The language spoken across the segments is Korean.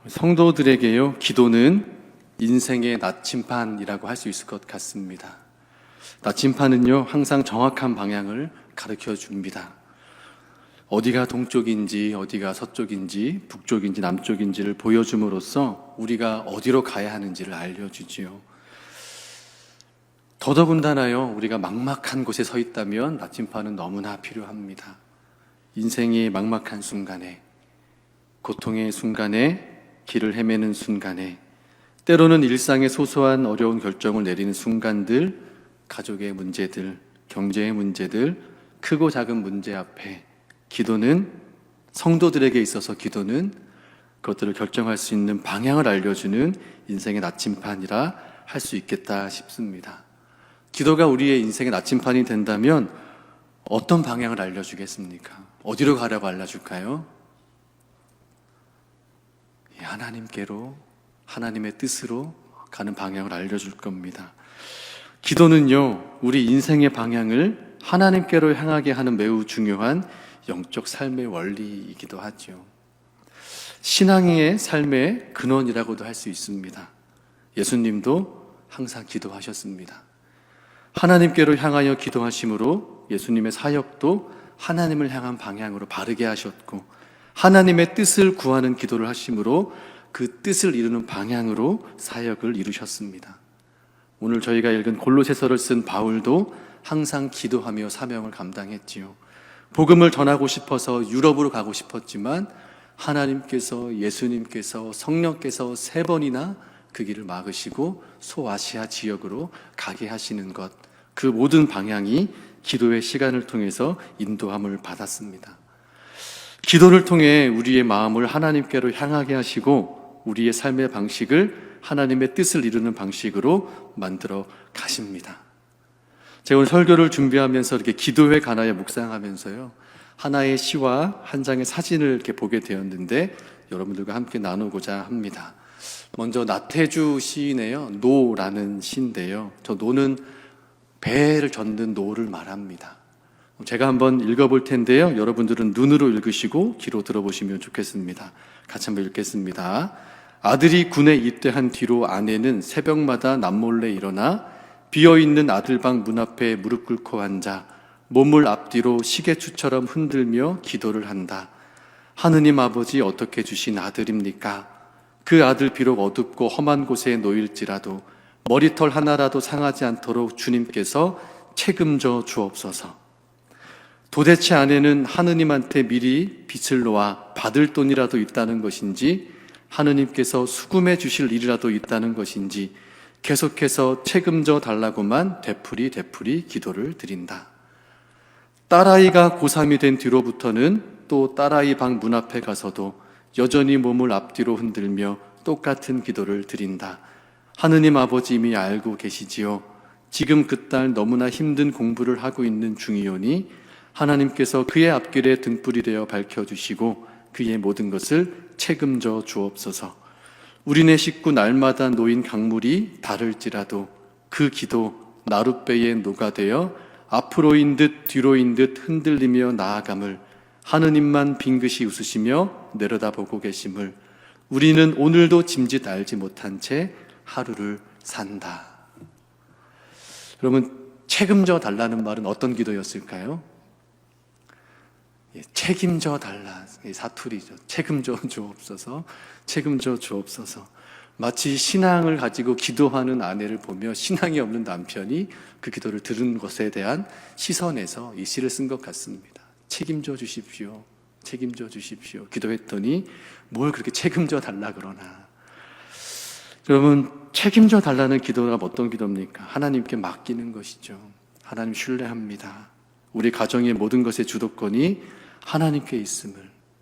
성도들에게요, 기도는 인생의 나침판이라고 할 수 있을 것 같습니다. 나침판은요, 항상 정확한 방향을 가르쳐 줍니다. 어디가 동쪽인지, 어디가 서쪽인지, 북쪽인지, 남쪽인지를 보여줌으로써 우리가 어디로 가야 하는지를 알려주지요. 더더군다나요, 우리가 막막한 곳에 서 있다면 나침판은 너무나 필요합니다. 인생의 막막한 순간에, 고통의 순간에, 길을 헤매는 순간에, 때로는 일상의 소소한 어려운 결정을 내리는 순간들, 가족의 문제들, 경제의 문제들, 크고 작은 문제 앞에 기도는, 성도들에게 있어서 기도는 그것들을 결정할 수 있는 방향을 알려주는 인생의 나침판이라 할 수 있겠다 싶습니다. 기도가 우리의 인생의 나침판이 된다면 어떤 방향을 알려주겠습니까? 어디로 가라고 알려줄까요? 하나님께로, 하나님의 뜻으로 가는 방향을 알려줄 겁니다. 기도는요, 우리 인생의 방향을 하나님께로 향하게 하는 매우 중요한 영적 삶의 원리이기도 하죠. 신앙의 삶의 근원이라고도 할 수 있습니다. 예수님도 항상 기도하셨습니다. 하나님께로 향하여 기도하심으로 예수님의 사역도 하나님을 향한 방향으로 바르게 하셨고, 하나님의 뜻을 구하는 기도를 하심으로 그 뜻을 이루는 방향으로 사역을 이루셨습니다. 오늘 저희가 읽은 골로새서를 쓴 바울도 항상 기도하며 사명을 감당했지요. 복음을 전하고 싶어서 유럽으로 가고 싶었지만 하나님께서, 예수님께서, 성령께서 3번이나 그 길을 막으시고 소아시아 지역으로 가게 하시는 것, 그 모든 방향이 기도의 시간을 통해서 인도함을 받았습니다. 기도를 통해 우리의 마음을 하나님께로 향하게 하시고 우리의 삶의 방식을 하나님의 뜻을 이루는 방식으로 만들어 가십니다. 제가 오늘 설교를 준비하면서 이렇게 기도에 관하여 묵상하면서요, 하나의 시와 한 장의 사진을 이렇게 보게 되었는데 여러분들과 함께 나누고자 합니다. 먼저 나태주 시인의 노라는 시인데요, 저 노는 배를 젓는 노를 말합니다. 제가 한번 읽어볼 텐데요, 여러분들은 눈으로 읽으시고 귀로 들어보시면 좋겠습니다. 같이 한번 읽겠습니다. 아들이 군에 입대한 뒤로 아내는 새벽마다 남몰래 일어나 비어있는 아들방 문 앞에 무릎 꿇고 앉아 몸을 앞뒤로 시계추처럼 흔들며 기도를 한다. 하느님 아버지, 어떻게 주신 아들입니까? 그 아들 비록 어둡고 험한 곳에 놓일지라도 머리털 하나라도 상하지 않도록 주님께서 책임져 주옵소서. 도대체 아내는 하느님한테 미리 빚을 놓아 받을 돈이라도 있다는 것인지, 하느님께서 수금해 주실 일이라도 있다는 것인지 계속해서 책임져 달라고만 되풀이 기도를 드린다. 딸아이가 고3이 된 뒤로부터는 또 딸아이 방 문 앞에 가서도 여전히 몸을 앞뒤로 흔들며 똑같은 기도를 드린다. 하느님 아버지, 이미 알고 계시지요. 지금 그 딸 너무나 힘든 공부를 하고 있는 중이오니 하나님께서 그의 앞길에 등불이 되어 밝혀주시고 그의 모든 것을 책임져 주옵소서. 우리네 식구 날마다 놓인 강물이 다를지라도 그 기도 나룻배에 녹아되어 앞으로인 듯 뒤로인 듯 흔들리며 나아감을, 하느님만 빙긋이 웃으시며 내려다보고 계심을, 우리는 오늘도 짐짓 알지 못한 채 하루를 산다. 여러분, 책임져 달라는 말은 어떤 기도였을까요? 책임져 달라, 사투리죠. 책임져 주옵소서, 책임져 주옵소서. 마치 신앙을 가지고 기도하는 아내를 보며 신앙이 없는 남편이 그 기도를 들은 것에 대한 시선에서 이 시를 쓴 것 같습니다. 책임져 주십시오, 책임져 주십시오. 기도했더니 뭘 그렇게 책임져 달라 그러나. 여러분, 책임져 달라는 기도가 어떤 기도입니까? 하나님께 맡기는 것이죠. 하나님 신뢰합니다. 우리 가정의 모든 것의 주도권이 하나님께 있음을,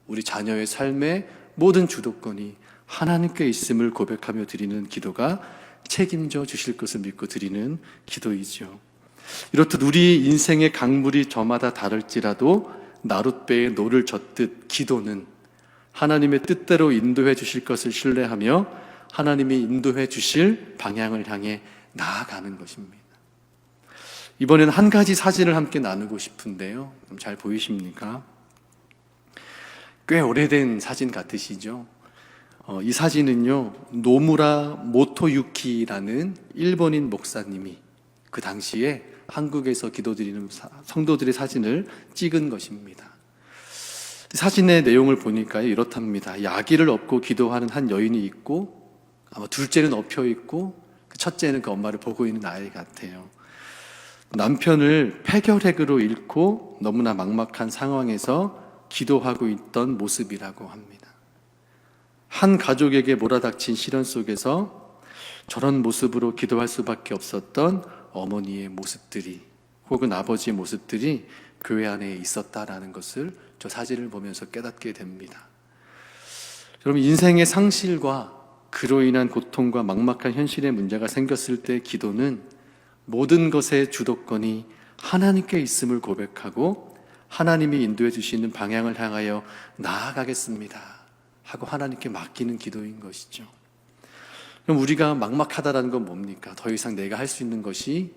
우리 자녀의 삶의 모든 주도권이 하나님께 있음을 고백하며 드리는 기도가 책임져 주실 것을 믿고 드리는 기도이죠. 이렇듯 우리 인생의 강물이 저마다 다를지라도 나룻배에 노를 젓듯 기도는 하나님의 뜻대로 인도해 주실 것을 신뢰하며 하나님이 인도해 주실 방향을 향해 나아가는 것입니다. 이번에는 한 가지 사진을 함께 나누고 싶은데요, 잘 보이십니까? 꽤 오래된 사진 같으시죠? 이 사진은요, 노무라 모토유키라는 일본인 목사님이 그 당시에 한국에서 기도드리는 성도들의 사진을 찍은 것입니다. 사진의 내용을 보니까 이렇답니다. 이 아기를 업고 기도하는 한 여인이 있고, 아마 둘째는 엎혀 있고, 첫째는 그 엄마를 보고 있는 아이 같아요. 남편을 폐결핵으로 잃고 너무나 막막한 상황에서 기도하고 있던 모습이라고 합니다. 한 가족에게 몰아닥친 시련 속에서 저런 모습으로 기도할 수밖에 없었던 어머니의 모습들이, 혹은 아버지의 모습들이 교회 안에 있었다라는 것을 저 사진을 보면서 깨닫게 됩니다. 여러분, 인생의 상실과 그로 인한 고통과 막막한 현실의 문제가 생겼을 때 기도는 모든 것의 주도권이 하나님께 있음을 고백하고 하나님이 인도해 주시는 방향을 향하여 나아가겠습니다 하고 하나님께 맡기는 기도인 것이죠. 그럼 우리가 막막하다라는 건 뭡니까? 더 이상 내가 할 수 있는 것이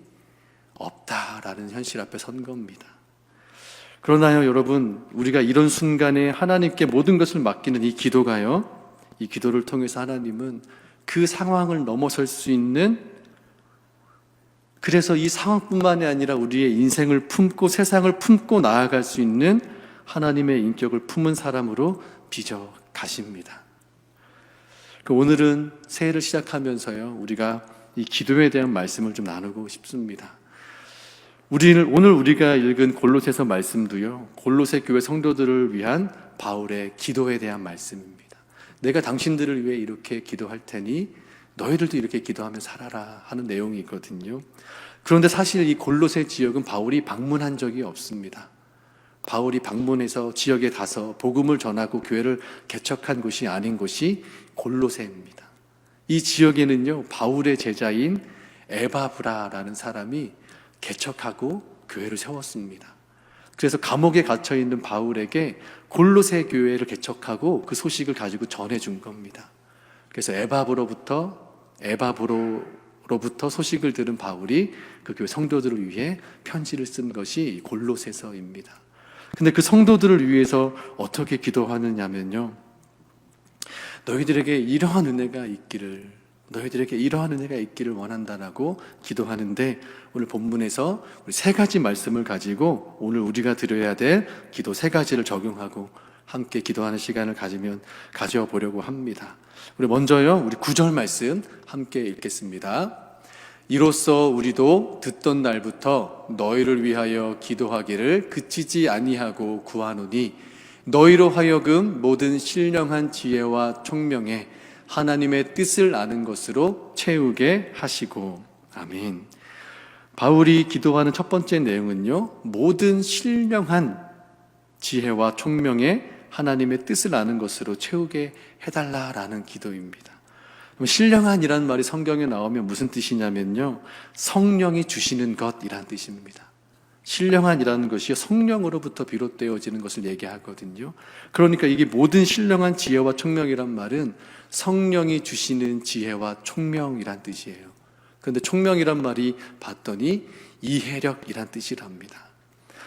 없다라는 현실 앞에 선 겁니다. 그러나요, 여러분, 우리가 이런 순간에 하나님께 모든 것을 맡기는 이 기도가요, 이 기도를 통해서 하나님은 그 상황을 넘어설 수 있는, 그래서 이 상황뿐만이 아니라 우리의 인생을 품고 세상을 품고 나아갈 수 있는 하나님의 인격을 품은 사람으로 빚어 가십니다. 오늘은 새해를 시작하면서요, 우리가 이 기도에 대한 말씀을 좀 나누고 싶습니다. 오늘 우리가 읽은 골로새서 말씀도요, 골로새 교회 성도들을 위한 바울의 기도에 대한 말씀입니다. 내가 당신들을 위해 이렇게 기도할 테니 너희들도 이렇게 기도하며 살아라 하는 내용이 있거든요. 그런데 사실 이 골로새 지역은 바울이 방문한 적이 없습니다. 바울이 방문해서 지역에 가서 복음을 전하고 교회를 개척한 곳이 아닌 곳이 골로새입니다. 이 지역에는요, 바울의 제자인 에바브라라는 사람이 개척하고 교회를 세웠습니다. 그래서 감옥에 갇혀 있는 바울에게 골로새 교회를 개척하고 그 소식을 가지고 전해준 겁니다. 그래서 에바브로부터 소식을 들은 바울이 그 교회 성도들을 위해 편지를 쓴 것이 골로새서입니다. 근데 그 성도들을 위해서 어떻게 기도하느냐면요, 너희들에게 이러한 은혜가 있기를 원한다라고 기도하는데, 오늘 본문에서 우리 세 가지 말씀을 가지고 오늘 우리가 드려야 될 기도 세 가지를 적용하고 함께 기도하는 시간을 가져보려고 합니다. 우리 먼저요, 우리 9절 말씀 함께 읽겠습니다. 이로써 우리도 듣던 날부터 너희를 위하여 기도하기를 그치지 아니하고 구하노니 너희로 하여금 모든 신령한 지혜와 총명에 하나님의 뜻을 아는 것으로 채우게 하시고. 아멘. 바울이 기도하는 첫 번째 내용은요, 모든 신령한 지혜와 총명에 하나님의 뜻을 아는 것으로 채우게 해달라라는 기도입니다. 신령한이라는 말이 성경에 나오면 무슨 뜻이냐면요, 성령이 주시는 것이란 뜻입니다. 신령한이라는 것이 성령으로부터 비롯되어지는 것을 얘기하거든요. 그러니까 이게 모든 신령한 지혜와 총명이란 말은 성령이 주시는 지혜와 총명이란 뜻이에요. 그런데 총명이란 말이 봤더니 이해력이란 뜻이랍니다.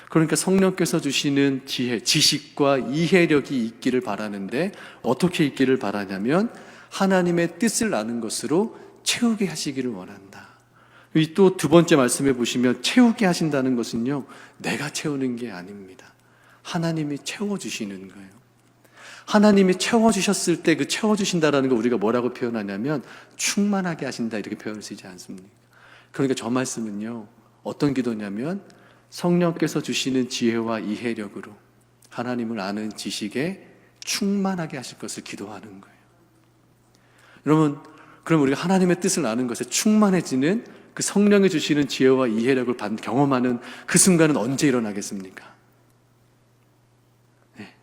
그러니까 성령께서 주시는 지혜, 지식과 이해력이 있기를 바라는데, 어떻게 있기를 바라냐면 하나님의 뜻을 아는 것으로 채우게 하시기를 원한다. 또 두 번째 말씀해 보시면 채우게 하신다는 것은요, 내가 채우는 게 아닙니다. 하나님이 채워주시는 거예요. 하나님이 채워주셨을 때 그 채워주신다라는 거 우리가 뭐라고 표현하냐면 충만하게 하신다, 이렇게 표현을 쓰지 않습니까? 그러니까 저 말씀은요, 어떤 기도냐면 성령께서 주시는 지혜와 이해력으로 하나님을 아는 지식에 충만하게 하실 것을 기도하는 거예요. 여러분, 그럼 우리가 하나님의 뜻을 아는 것에 충만해지는 그 성령이 주시는 지혜와 이해력을 경험하는 그 순간은 언제 일어나겠습니까? 네.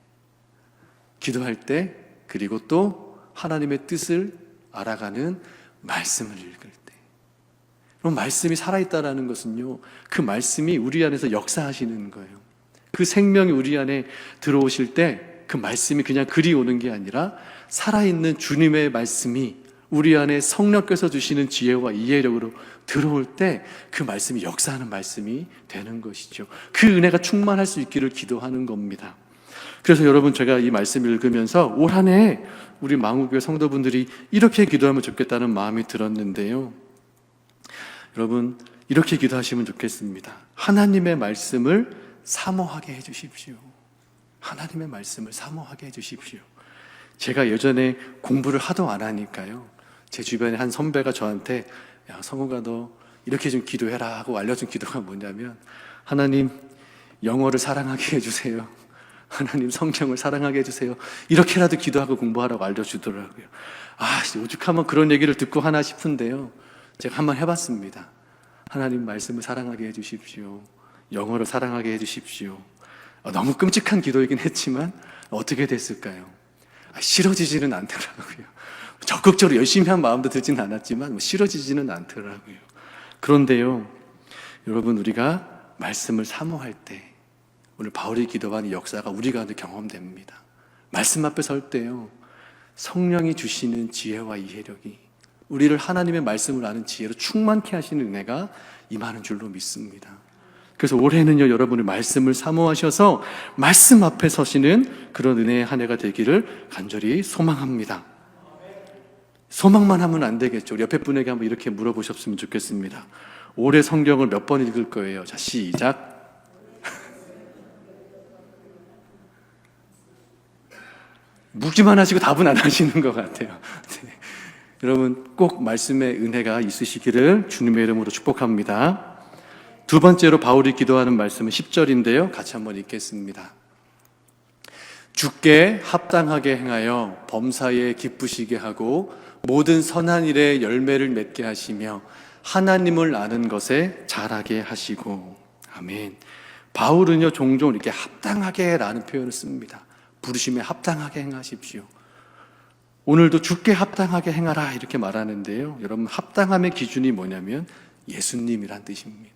기도할 때, 그리고 또 하나님의 뜻을 알아가는 말씀을 읽을 때. 그럼 말씀이 살아있다는 것은요, 그 말씀이 우리 안에서 역사하시는 거예요. 그 생명이 우리 안에 들어오실 때 그 말씀이 그냥 글이 오는 게 아니라 살아있는 주님의 말씀이 우리 안에 성령께서 주시는 지혜와 이해력으로 들어올 때 그 말씀이 역사하는 말씀이 되는 것이죠. 그 은혜가 충만할 수 있기를 기도하는 겁니다. 그래서 여러분, 제가 이 말씀 읽으면서 올 한 해 우리 망우교회 성도분들이 이렇게 기도하면 좋겠다는 마음이 들었는데요. 여러분, 이렇게 기도하시면 좋겠습니다. 하나님의 말씀을 사모하게 해주십시오. 하나님의 말씀을 사모하게 해주십시오. 제가 예전에 공부를 하도 안 하니까요, 제 주변에 한 선배가 저한테 야, 성우가 너 이렇게 좀 기도해라 하고 알려준 기도가 뭐냐면, 하나님 영어를 사랑하게 해주세요. 하나님 성경을 사랑하게 해주세요. 이렇게라도 기도하고 공부하라고 알려주더라고요. 오죽하면 그런 얘기를 듣고 하나 싶은데요, 제가 한번 해봤습니다. 하나님 말씀을 사랑하게 해주십시오. 영어를 사랑하게 해주십시오. 너무 끔찍한 기도이긴 했지만 어떻게 됐을까요? 싫어지지는 않더라고요. 적극적으로 열심히 한 마음도 들지는 않았지만 싫어지지는 않더라고요. 그런데요, 여러분, 우리가 말씀을 사모할 때 오늘 바울이 기도한 이 역사가 우리 가운데 경험됩니다. 말씀 앞에 설 때요, 성령이 주시는 지혜와 이해력이 우리를 하나님의 말씀을 아는 지혜로 충만케 하시는 은혜가 임하는 줄로 믿습니다. 그래서 올해는요, 여러분의 말씀을 사모하셔서 말씀 앞에 서시는 그런 은혜의 한 해가 되기를 간절히 소망합니다. 소망만 하면 안 되겠죠. 옆에 분에게 한번 이렇게 물어보셨으면 좋겠습니다. 올해 성경을 몇 번 읽을 거예요? 자, 시작. 묵기만 하시고 답은 안 하시는 것 같아요. 네. 여러분, 꼭 말씀의 은혜가 있으시기를 주님의 이름으로 축복합니다. 두 번째로 바울이 기도하는 말씀은 10절인데요. 같이 한번 읽겠습니다. 주께 합당하게 행하여 범사에 기쁘시게 하고 모든 선한 일에 열매를 맺게 하시며 하나님을 아는 것에 자라게 하시고. 아멘. 바울은요, 종종 이렇게 합당하게 라는 표현을 씁니다. 부르심에 합당하게 행하십시오. 오늘도 주께 합당하게 행하라 이렇게 말하는데요, 여러분, 합당함의 기준이 뭐냐면 예수님이란 뜻입니다.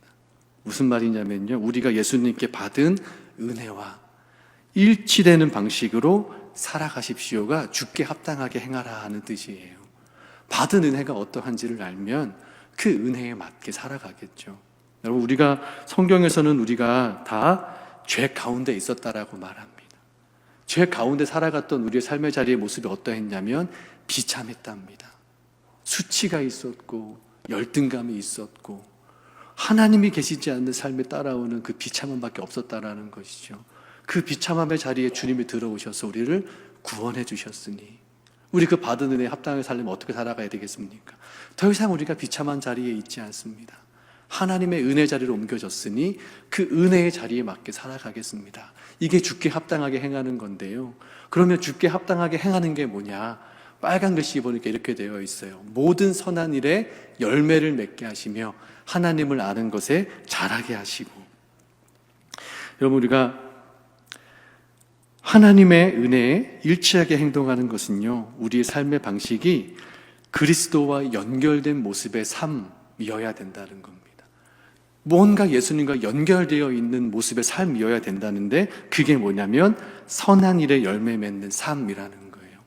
무슨 말이냐면요, 우리가 예수님께 받은 은혜와 일치되는 방식으로 살아가십시오가 주께 합당하게 행하라 하는 뜻이에요. 받은 은혜가 어떠한지를 알면 그 은혜에 맞게 살아가겠죠. 여러분, 우리가 성경에서는 우리가 다 죄 가운데 있었다라고 말합니다. 죄 가운데 살아갔던 우리의 삶의 자리의 모습이 어떠했냐면 비참했답니다. 수치가 있었고 열등감이 있었고 하나님이 계시지 않는 삶에 따라오는 그 비참함밖에 없었다라는 것이죠. 그 비참함의 자리에 주님이 들어오셔서 우리를 구원해 주셨으니 우리 그 받은 은혜에 합당하게 살려면 어떻게 살아가야 되겠습니까? 더 이상 우리가 비참한 자리에 있지 않습니다. 하나님의 은혜 자리로 옮겨졌으니 그 은혜의 자리에 맞게 살아가겠습니다. 이게 주께 합당하게 행하는 건데요, 그러면 주께 합당하게 행하는 게 뭐냐? 빨간 글씨 보니까 이렇게 되어 있어요. 모든 선한 일에 열매를 맺게 하시며 하나님을 아는 것에 자라게 하시고. 여러분, 우리가 하나님의 은혜에 일치하게 행동하는 것은요, 우리의 삶의 방식이 그리스도와 연결된 모습의 삶이어야 된다는 겁니다. 뭔가 예수님과 연결되어 있는 모습의 삶이어야 된다는데, 그게 뭐냐면 선한 일에 열매 맺는 삶이라는 거예요.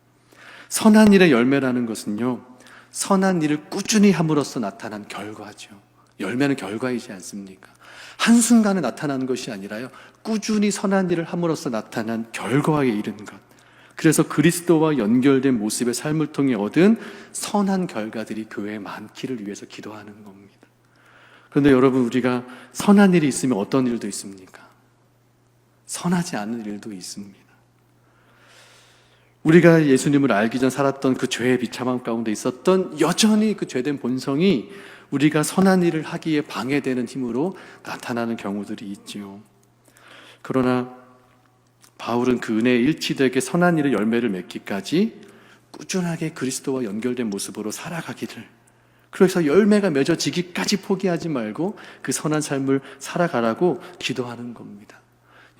선한 일의 열매라는 것은요, 선한 일을 꾸준히 함으로써 나타난 결과죠. 열매는 결과이지 않습니까? 한순간에 나타나는 것이 아니라요, 꾸준히 선한 일을 함으로써 나타난 결과에 이른 것. 그래서 그리스도와 연결된 모습의 삶을 통해 얻은 선한 결과들이 교회에 많기를 위해서 기도하는 겁니다. 그런데 여러분, 우리가 선한 일이 있으면 어떤 일도 있습니까? 선하지 않은 일도 있습니다. 우리가 예수님을 알기 전 살았던 그 죄의 비참함 가운데 있었던 여전히 그 죄된 본성이 우리가 선한 일을 하기에 방해되는 힘으로 나타나는 경우들이 있지요. 그러나 바울은 그 은혜에 일치되게 선한 일의 열매를 맺기까지 꾸준하게 그리스도와 연결된 모습으로 살아가기를, 그래서 열매가 맺어지기까지 포기하지 말고 그 선한 삶을 살아가라고 기도하는 겁니다.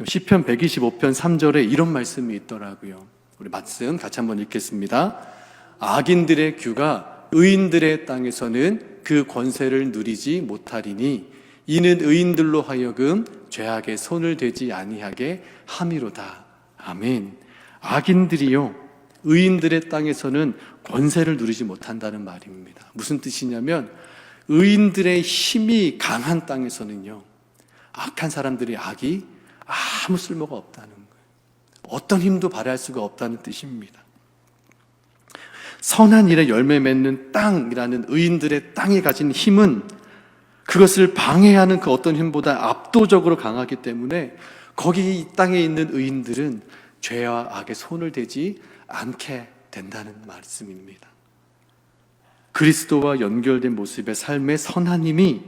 시편 125편 3절에 이런 말씀이 있더라고요. 우리 말씀 같이 한번 읽겠습니다. 악인들의 규가 의인들의 땅에서는 그 권세를 누리지 못하리니 이는 의인들로 하여금 죄악에 손을 대지 아니하게 함이로다. 아멘. 악인들이요, 의인들의 땅에서는 권세를 누리지 못한다는 말입니다. 무슨 뜻이냐면 의인들의 힘이 강한 땅에서는요, 악한 사람들의 악이 아무 쓸모가 없다는 거예요. 어떤 힘도 발휘할 수가 없다는 뜻입니다. 선한 일에 열매 맺는 땅이라는 의인들의 땅이 가진 힘은 그것을 방해하는 그 어떤 힘보다 압도적으로 강하기 때문에 거기 이 땅에 있는 의인들은 죄와 악에 손을 대지 않게 된다는 말씀입니다. 그리스도와 연결된 모습의 삶의 선한 힘이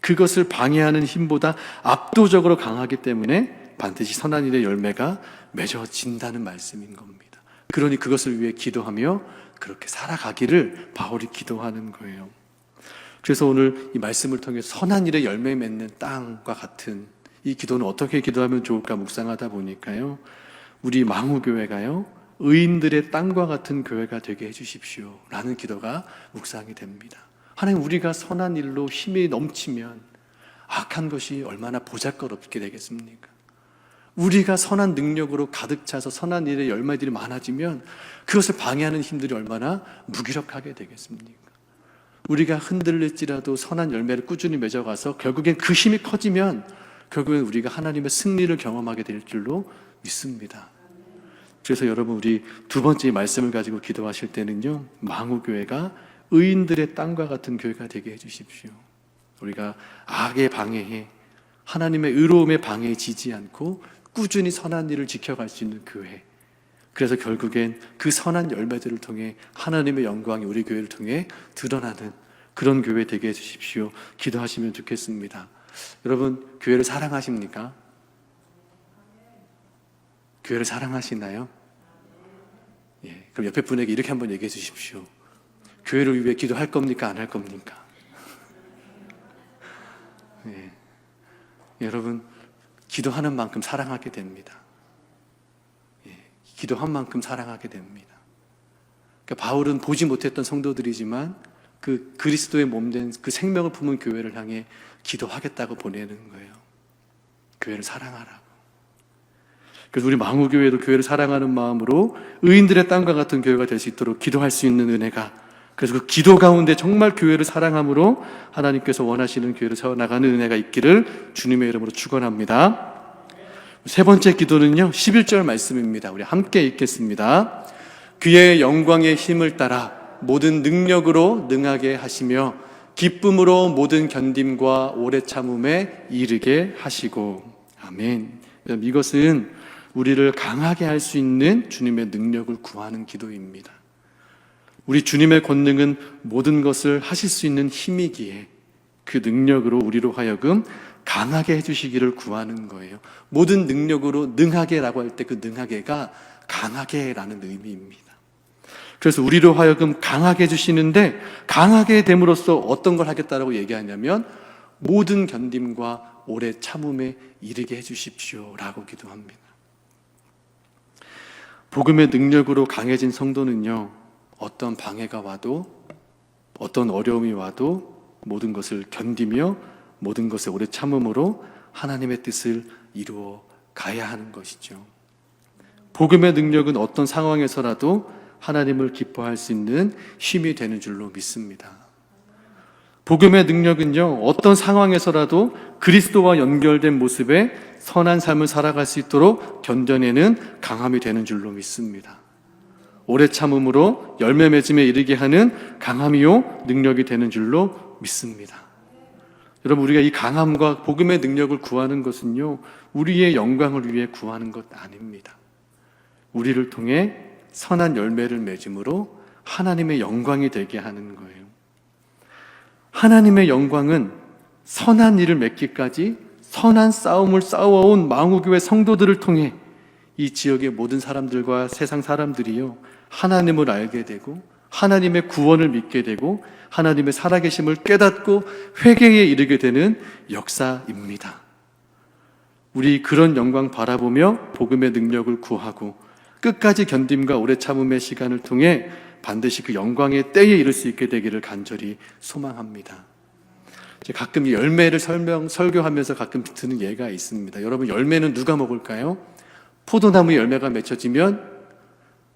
그것을 방해하는 힘보다 압도적으로 강하기 때문에 반드시 선한 일의 열매가 맺어진다는 말씀인 겁니다. 그러니 그것을 위해 기도하며 그렇게 살아가기를 바울이 기도하는 거예요. 그래서 오늘 이 말씀을 통해 선한 일의 열매 맺는 땅과 같은 이 기도는 어떻게 기도하면 좋을까 묵상하다 보니까요, 우리 망우교회가요, 의인들의 땅과 같은 교회가 되게 해주십시오 라는 기도가 묵상이 됩니다. 하나님, 우리가 선한 일로 힘이 넘치면 악한 것이 얼마나 보잘것없게 되겠습니까? 우리가 선한 능력으로 가득 차서 선한 일의 열매들이 많아지면 그것을 방해하는 힘들이 얼마나 무기력하게 되겠습니까? 우리가 흔들릴지라도 선한 열매를 꾸준히 맺어가서 결국엔 그 힘이 커지면 결국엔 우리가 하나님의 승리를 경험하게 될 줄로 믿습니다. 그래서 여러분, 우리 두 번째 말씀을 가지고 기도하실 때는요, 망우교회가 의인들의 땅과 같은 교회가 되게 해주십시오. 우리가 악의 방해에, 하나님의 의로움의 방해에 지지 않고 꾸준히 선한 일을 지켜갈 수 있는 교회, 그래서 결국엔 그 선한 열매들을 통해 하나님의 영광이 우리 교회를 통해 드러나는 그런 교회 되게 해주십시오. 기도하시면 좋겠습니다. 여러분, 교회를 사랑하십니까? 교회를 사랑하시나요? 예, 그럼 옆에 분에게 이렇게 한번 얘기해 주십시오. 교회를 위해 기도할 겁니까? 안 할 겁니까? 예, 여러분, 기도하는 만큼 사랑하게 됩니다. 예, 기도한 만큼 사랑하게 됩니다. 그러니까 바울은 보지 못했던 성도들이지만 그 그리스도의 몸된 그 생명을 품은 교회를 향해 기도하겠다고 보내는 거예요. 교회를 사랑하라고. 그래서 우리 망우교회도 교회를 사랑하는 마음으로 의인들의 땅과 같은 교회가 될 수 있도록 기도할 수 있는 은혜가, 그래서 그 기도 가운데 정말 교회를 사랑함으로 하나님께서 원하시는 교회를 세워나가는 은혜가 있기를 주님의 이름으로 축원합니다. 세 번째 기도는요, 11절 말씀입니다. 우리 함께 읽겠습니다. 그의 영광의 힘을 따라 모든 능력으로 능하게 하시며 기쁨으로 모든 견딤과 오래 참음에 이르게 하시고. 아멘. 이것은 우리를 강하게 할 수 있는 주님의 능력을 구하는 기도입니다. 우리 주님의 권능은 모든 것을 하실 수 있는 힘이기에 그 능력으로 우리로 하여금 강하게 해주시기를 구하는 거예요. 모든 능력으로 능하게라고 할 때 그 능하게가 강하게라는 의미입니다. 그래서 우리로 하여금 강하게 해주시는데, 강하게 됨으로써 어떤 걸 하겠다라고 얘기하냐면 모든 견딤과 오래 참음에 이르게 해주십시오 라고 기도합니다. 복음의 능력으로 강해진 성도는요, 어떤 방해가 와도, 어떤 어려움이 와도 모든 것을 견디며 모든 것에 오래 참음으로 하나님의 뜻을 이루어 가야 하는 것이죠. 복음의 능력은 어떤 상황에서라도 하나님을 기뻐할 수 있는 힘이 되는 줄로 믿습니다. 복음의 능력은요, 어떤 상황에서라도 그리스도와 연결된 모습의 선한 삶을 살아갈 수 있도록 견뎌내는 강함이 되는 줄로 믿습니다. 오래 참음으로 열매 맺음에 이르게 하는 강함이요 능력이 되는 줄로 믿습니다. 여러분, 우리가 이 강함과 복음의 능력을 구하는 것은요, 우리의 영광을 위해 구하는 것 아닙니다. 우리를 통해 선한 열매를 맺음으로 하나님의 영광이 되게 하는 거예요. 하나님의 영광은 선한 일을 맺기까지 선한 싸움을 싸워온 망우교회 성도들을 통해 이 지역의 모든 사람들과 세상 사람들이요, 하나님을 알게 되고 하나님의 구원을 믿게 되고 하나님의 살아계심을 깨닫고 회개에 이르게 되는 역사입니다. 우리 그런 영광 바라보며 복음의 능력을 구하고 끝까지 견딤과 오래 참음의 시간을 통해 반드시 그 영광의 때에 이를 수 있게 되기를 간절히 소망합니다. 가끔 열매를 설교하면서 가끔 드는 예가 있습니다. 여러분, 열매는 누가 먹을까요? 포도나무 열매가 맺혀지면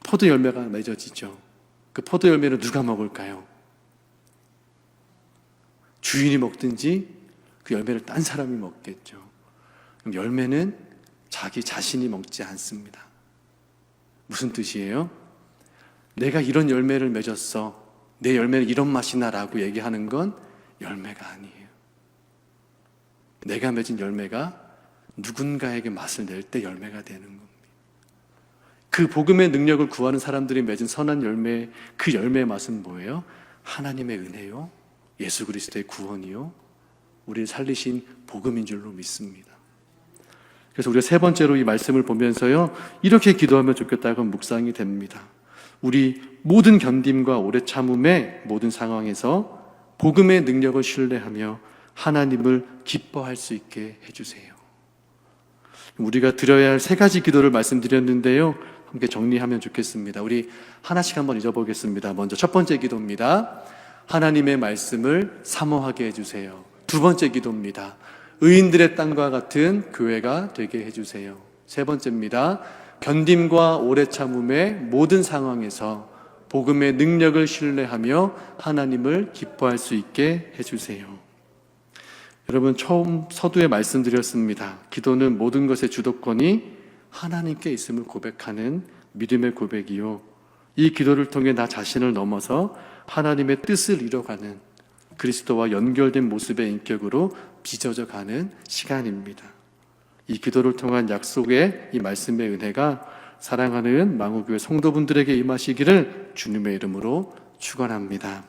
포도 열매가 맺어지죠. 그 포도 열매는 누가 먹을까요? 주인이 먹든지 그 열매를 딴 사람이 먹겠죠. 그럼 열매는 자기 자신이 먹지 않습니다. 무슨 뜻이에요? 내가 이런 열매를 맺었어. 내 열매는 이런 맛이 나라고 얘기하는 건 열매가 아니에요. 내가 맺은 열매가 누군가에게 맛을 낼 때 열매가 되는 겁니다. 그 복음의 능력을 구하는 사람들이 맺은 선한 열매, 그 열매의 맛은 뭐예요? 하나님의 은혜요, 예수 그리스도의 구원이요, 우리를 살리신 복음인 줄로 믿습니다. 그래서 우리가 세 번째로 이 말씀을 보면서요, 이렇게 기도하면 좋겠다고 묵상이 됩니다. 우리 모든 견딤과 오래 참음의 모든 상황에서 복음의 능력을 신뢰하며 하나님을 기뻐할 수 있게 해주세요. 우리가 드려야 할 세 가지 기도를 말씀드렸는데요, 함께 정리하면 좋겠습니다. 우리 하나씩 한번 잊어보겠습니다. 먼저 첫 번째 기도입니다. 하나님의 말씀을 사모하게 해주세요. 두 번째 기도입니다. 의인들의 땅과 같은 교회가 되게 해주세요. 세 번째입니다. 견딤과 오래 참음의 모든 상황에서 복음의 능력을 신뢰하며 하나님을 기뻐할 수 있게 해주세요. 여러분, 처음 서두에 말씀드렸습니다. 기도는 모든 것의 주도권이 하나님께 있음을 고백하는 믿음의 고백이요, 이 기도를 통해 나 자신을 넘어서 하나님의 뜻을 이뤄가는 그리스도와 연결된 모습의 인격으로 빚어져 가는 시간입니다. 이 기도를 통한 약속의 이 말씀의 은혜가 사랑하는 망우교회 성도분들에게 임하시기를 주님의 이름으로 축원합니다.